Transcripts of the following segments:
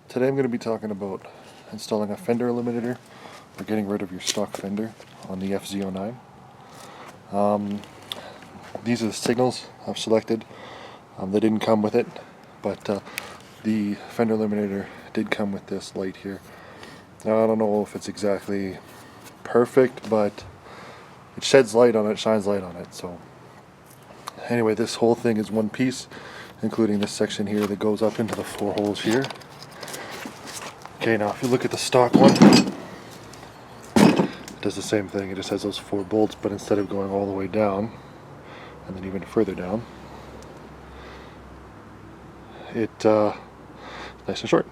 Today I'm going to be talking about installing a Fender Eliminator or getting rid of your stock Fender on the FZ09. These are the signals I've selected. They didn't come with it, but the Fender Eliminator did come with this light here. Now I don't know if it's exactly perfect, but it sheds light on it, shines light on it. So anyway, this whole thing is one piece, including this section here that goes up into the 4 holes here. Okay, now if you look at the stock one, it does the same thing. It just has those 4 bolts, but instead of going all the way down and then even further down, it's nice and short.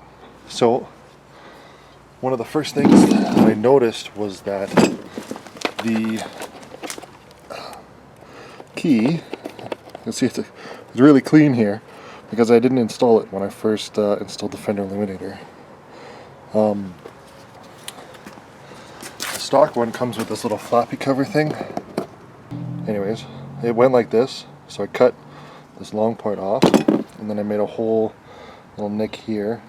So one of the first things that I noticed was that the key, you'll see it's really clean here because I didn't install it when I first installed the Fender Eliminator. The stock one comes with this little flappy cover thing. Anyways, it went like this, so I cut this long part off, and then I made a whole little nick here.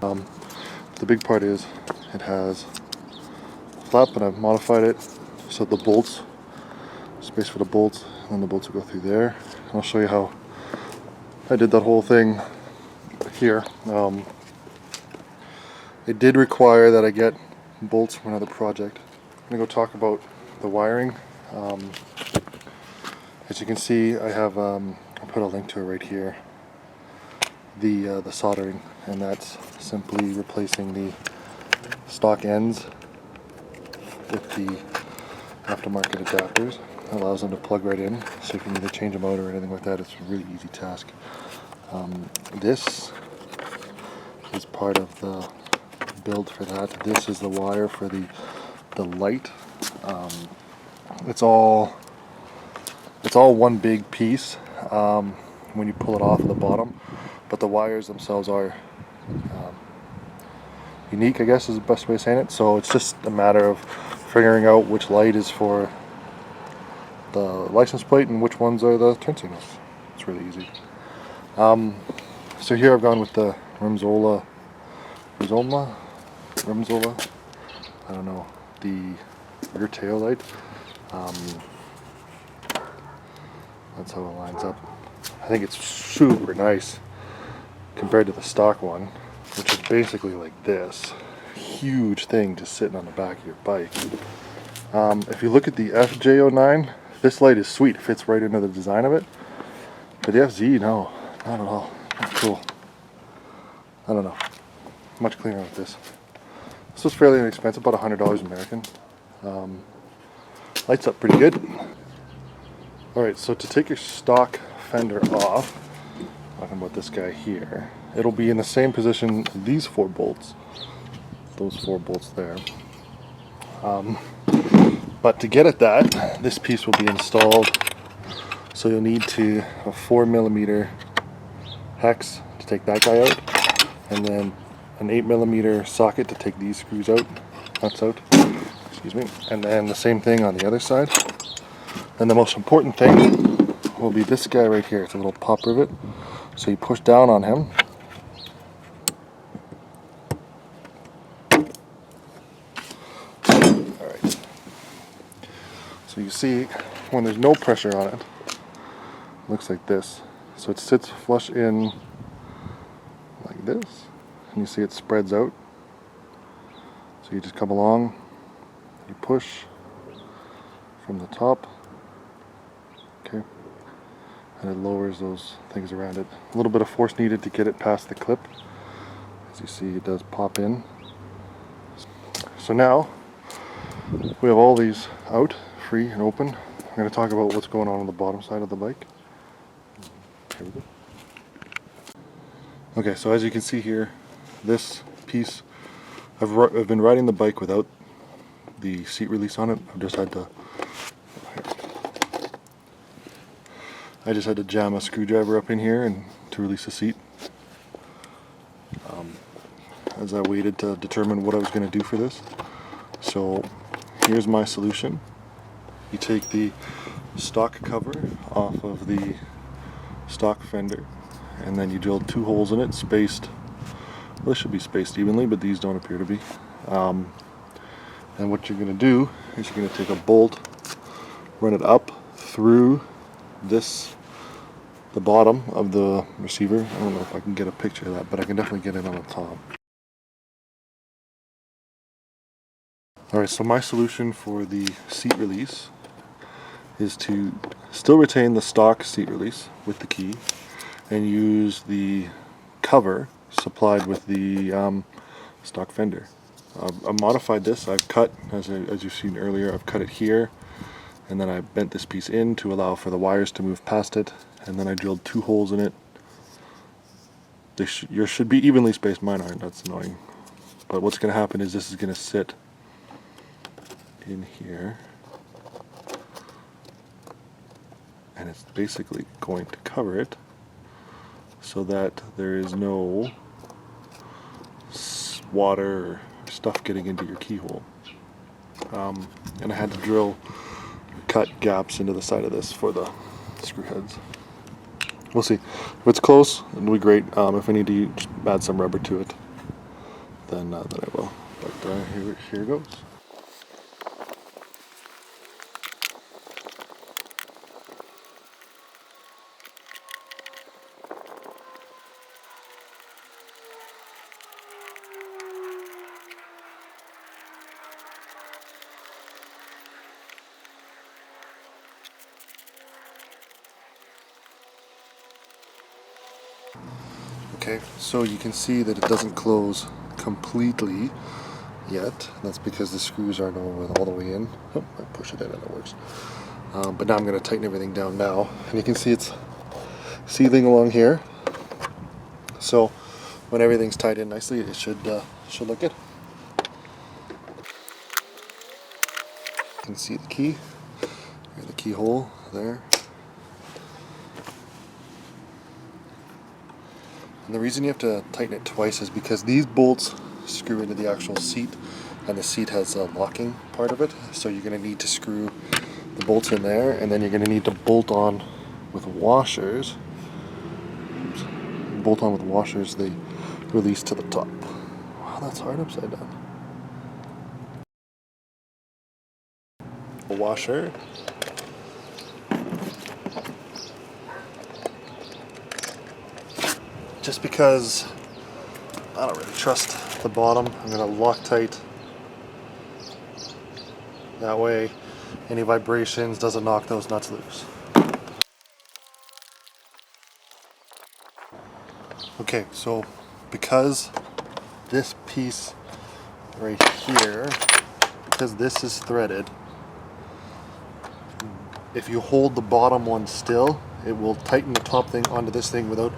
The big part is it has a flap, and I've modified it so the bolts, space for the bolts, and then the bolts will go through there. And I'll show you how I did that whole thing here. It did require that I get bolts from another project. I'm going to go talk about the wiring. As you can see, I have I'll put a link to it right here. The soldering, and that's simply replacing the stock ends with the aftermarket adapters. It allows them to plug right in, so you can either change them out or anything like that. It's a really easy task. This is part of the build for that. This is the wire for the light. It's all one big piece when you pull it off at the bottom, but the wires themselves are unique, I guess is the best way of saying it. So it's just a matter of figuring out which light is for the license plate and which ones are the turn signals. It's really easy. So here I've gone with the Rizoma, I don't know, the Fender Tail Light. That's how it lines up. I think it's super nice compared to the stock one, which is basically like this huge thing just sitting on the back of your bike. If you look at the FZ09, this light is sweet, it fits right into the design of it. But the FZ, no, not at all. Not cool. I don't know. Much cleaner with this. This was fairly inexpensive, about $100 American. Lights up pretty good. Alright, so to take your stock Fender off, talking about this guy here, it'll be in the same position as these 4 bolts. Those 4 bolts there. But to get at that, this piece will be installed. So you'll need a 4mm hex to take that guy out, and then an 8mm socket to take these screws out, nuts out, excuse me, and then the same thing on the other side. And the most important thing will be this guy right here. It's a little pop rivet, so you push down on him. Alright, so you see when there's no pressure on it, it looks like this. So it sits flush in like this, and you see it spreads out. So you just come along, you push from the top, okay, and it lowers those things around it. A little bit of force needed to get it past the clip. As you see, it does pop in. So now we have all these out, free and open. I'm going to talk about what's going on the bottom side of the bike. Here we go. Okay, so as you can see here, this piece, I've been riding the bike without the seat release on it. I just had to jam a screwdriver up in here and to release the seat. As I waited to determine what I was going to do for this. So here's my solution. You take the stock cover off of the stock Fender, and then you drill 2 holes in it, spaced Well, this should be spaced evenly, but these don't appear to be. And what you're going to do is you're going to take a bolt, run it up through the bottom of the receiver. I don't know if I can get a picture of that, but I can definitely get it on the top. Alright, so my solution for the seat release is to still retain the stock seat release with the key and use the cover supplied with the stock fender. I've modified this. I've cut, as you've seen earlier, I've cut it here, and then I bent this piece in to allow for the wires to move past it, and then I drilled 2 holes in it. Yours should be evenly spaced. Mine aren't. That's annoying. But what's going to happen is this is going to sit in here, and it's basically going to cover it so that there is no water or stuff getting into your keyhole. And I had to cut gaps into the side of this for the screw heads. We'll see. If it's close, it'll be great. If I need to just add some rubber to it, then I will. But here goes. Okay, so you can see that it doesn't close completely yet. That's because the screws aren't all the way in. Oh, I push it in and it works. But now I'm going to tighten everything down now, and you can see it's sealing along here. So when everything's tied in nicely, it should look good. You can see the key. Here's the keyhole there. And the reason you have to tighten it twice is because these bolts screw into the actual seat, and the seat has a locking part of it. So you're going to need to screw the bolts in there, and then you're going to need to bolt on with washers. Oops. Bolt on with washers, they release to the top. Wow, that's hard upside down. A washer. Just because I don't really trust the bottom, I'm going to Loctite. That way any vibrations doesn't knock those nuts loose. Okay, so because this piece right here, because this is threaded, if you hold the bottom one still, it will tighten the top thing onto this thing without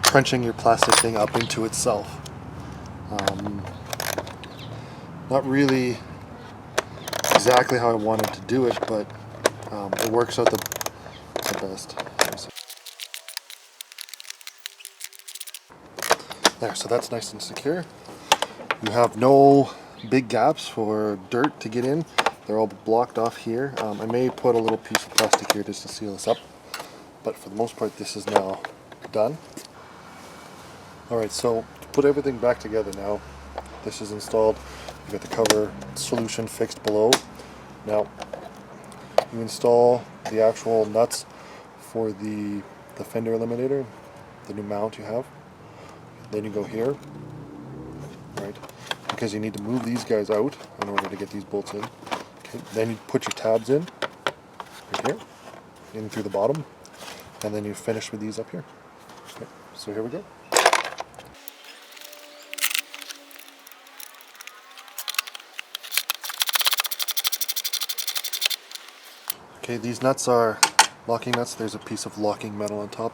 crunching your plastic thing up into itself. Not really exactly how I wanted to do it, but it works out the best. There, so that's nice and secure. You have no big gaps for dirt to get in. They're all blocked off here. I may put a little piece of plastic here just to seal this up, but for the most part this is now done. Alright, so to put everything back together now, this is installed. You got the cover solution fixed below. Now you install the actual nuts for the Fender Eliminator, the new mount you have. Then you go here, right? Because you need to move these guys out in order to get these bolts in. Okay. Then you put your tabs in, right here, in through the bottom, and then you finish with these up here. Okay. So here we go. Okay, these nuts are locking nuts. There's a piece of locking metal on top.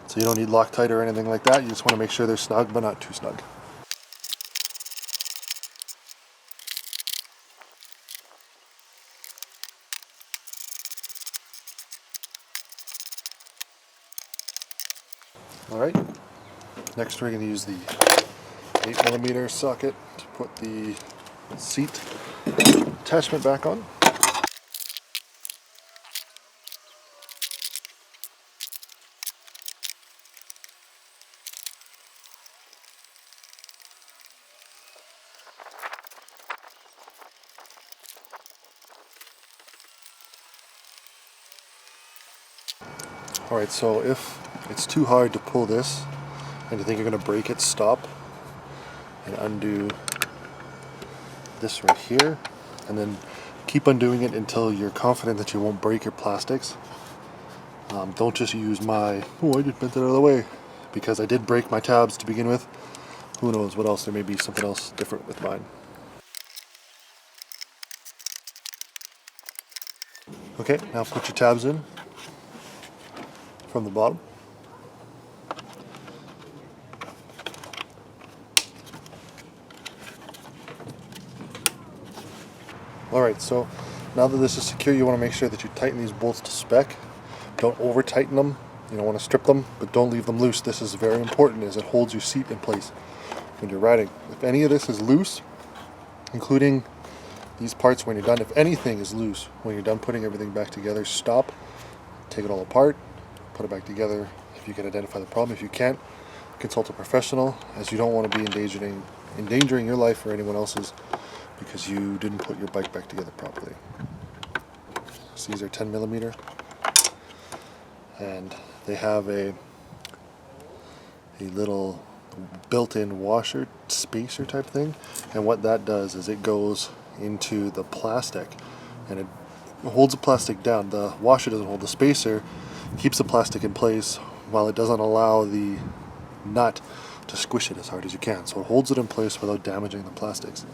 So you don't need Loctite or anything like that. You just want to make sure they're snug, but not too snug. Alright, next we're going to use the 8mm socket to put the seat attachment back on. Alright, so if it's too hard to pull this and you think you're going to break it, stop and undo this right here, and then keep undoing it until you're confident that you won't break your plastics. Don't just use my, oh, I just bent it out of the way, because I did break my tabs to begin with. Who knows what else, there may be something else different with mine. Okay, now put your tabs in from the bottom. Alright, so now that this is secure, you want to make sure that you tighten these bolts to spec. Don't over tighten them. You don't want to strip them, but don't leave them loose. This is very important as it holds your seat in place when you're riding. If any of this is loose, including these parts when you're done, if anything is loose when you're done putting everything back together, stop, take it all apart, put it back together if you can identify the problem. If you can't, consult a professional, as you don't want to be endangering your life or anyone else's because you didn't put your bike back together properly. So these are 10mm, and they have a little built-in washer spacer type thing, and what that does is it goes into the plastic and it holds the plastic down. The washer doesn't hold, the spacer keeps the plastic in place while it doesn't allow the nut to squish it as hard as you can. So it holds it in place without damaging the plastics.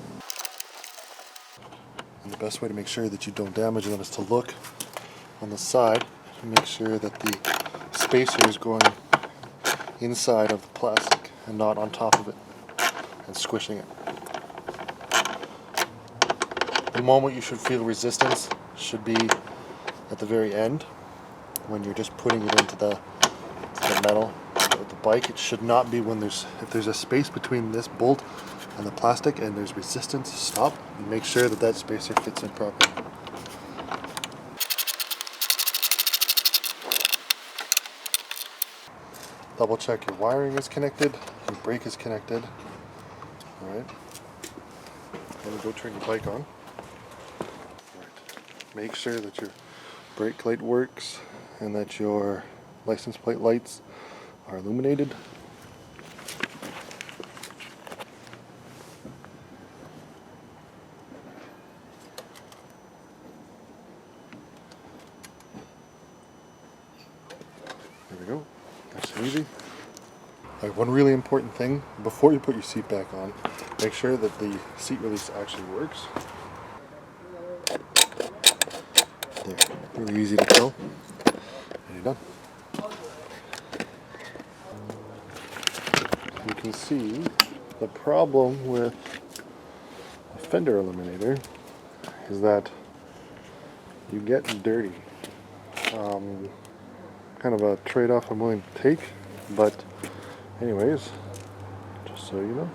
And the best way to make sure that you don't damage them is to look on the side and make sure that the spacer is going inside of the plastic and not on top of it and squishing it. The moment you should feel resistance should be at the very end when you're just putting it into the metal of the bike. It should not be when if there's a space between this bolt and the plastic and there's resistance. Stop and make sure that that spacer fits in properly. Double check your wiring is connected, your brake is connected. Alright, then go turn your bike on. Alright. Make sure that your brake light works and that your license plate lights are illuminated. There we go. Nice and easy. Alright, one really important thing before you put your seat back on, make sure that the seat release actually works. There, really easy to tell. And you're done. You can see the problem with the Fender Eliminator is that you get dirty. Kind of a trade-off I'm willing to take, but anyways, just so you know.